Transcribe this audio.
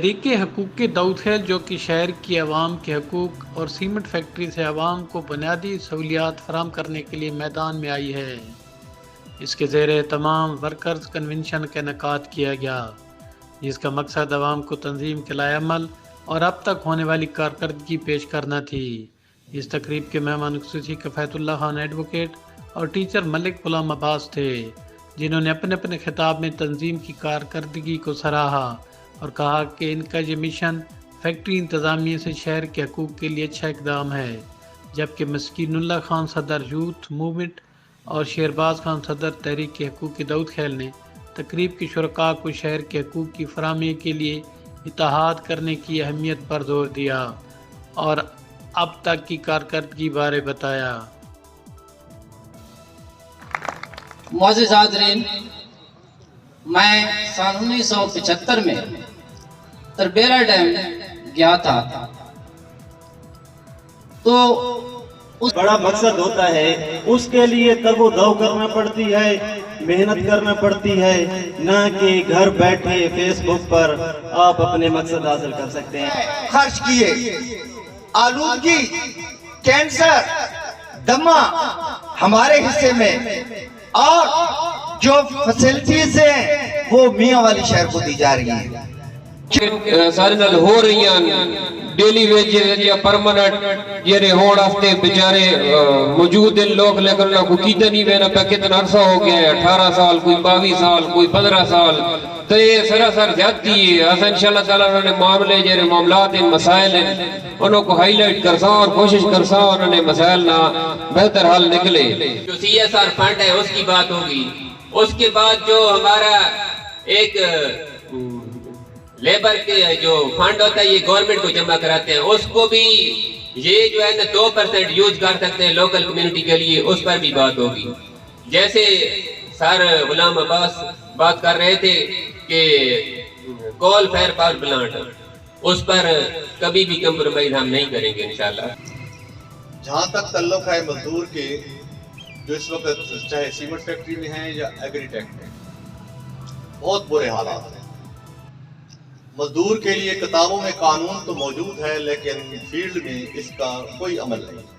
تحریک حقوق داؤد خیل جو کہ شہر کی عوام کے حقوق اور سیمنٹ فیکٹری سے عوام کو بنیادی سہولیات فراہم کرنے کے لیے میدان میں آئی ہے۔ اس کے زیر تمام ورکرز کنونشن کا انعقاد کیا گیا، جس کا مقصد عوام کو تنظیم کے لائے عمل اور اب تک ہونے والی کارکردگی پیش کرنا تھی۔ اس تقریب کے مہمان خصوصی کفایت اللہ خان ایڈوکیٹ اور ٹیچر ملک غلام عباس تھے، جنہوں نے اپنے اپنے خطاب میں تنظیم کی کارکردگی کو سراہا اور کہا کہ ان کا یہ مشن فیکٹری انتظامیہ سے شہر کے حقوق کے لیے اچھا اقدام ہے، جبکہ مسکین اللہ خان صدر یوتھ موومنٹ اور شہرباز خان صدر تحریک حقوق داؤد خیل نے تقریب کے شرکاء کو شہر کے حقوق کی فراہمی کے لیے اتحاد کرنے کی اہمیت پر زور دیا اور اب تک کی کارکردگی بارے بتایا۔ معزز حاضرین، میں سال 1975 میں تربیرا ڈیم گیا تھا، تو بڑا مقصد ہوتا ہے، اس کے لیے تگ و دو کرنا پڑتی ہے، محنت کرنا پڑتی ہے، نہ کہ گھر بیٹھے فیس بک پر آپ اپنے مقصد حاصل کر سکتے ہیں۔ خرچ کیے، آلودگی، کینسر، دمہ ہمارے حصے میں، اور جو فیسلٹیز ہیں وہ میاں والی شہر کو دی جا رہی ہیں۔ سارے نال ہو رہی ہیں ڈیلی ویجز یا پرماننٹ یہ ہون ہفتے بیچارے موجود ہیں لوگ، لیکن انہوں کو کیتے نہیں وینا پہ کتنا عرصہ ہو گیا ہے، 18 سال، کوئی 22 سال، کوئی 15 سال، تو یہ سراسر زیادتی ہے۔ ایسا انشاءاللہ تعالیٰ انہوں نے معاملے جیرے معاملات ہیں، مسائل ہیں، انہوں کو ہائی لائٹ کرساں اور کوشش کرساں انہوں نے مسائل نہ بہتر حل نکلے۔ جو سی ایس آر فنڈ ہے اس کی بات ہوگی، اس کے بعد جو ہمارا ایک لیبر کے جو فنڈ ہوتا ہے یہ گورنمنٹ کو جمع کراتے ہیں، اس کو بھی یہ جو ہے نا 2% یوز کر سکتے ہیں لوکل کمیونٹی کے لیے، اس پر بھی بات ہوگی۔ جیسے سر غلام عباس بات کر رہے تھے کہ کول فائر پاور پلانٹ، اس پر کبھی بھی کمپرومائز ہم نہیں کریں گے انشاءاللہ۔ جہاں تک تعلق ہے مزدور کے، جو اس وقت چاہے سیمنٹ فیکٹری میں ہیں یا ایگری ٹیک میں، بہت برے حالات ہیں۔ مزدور کے لیے کتابوں میں قانون تو موجود ہے، لیکن فیلڈ میں اس کا کوئی عمل نہیں۔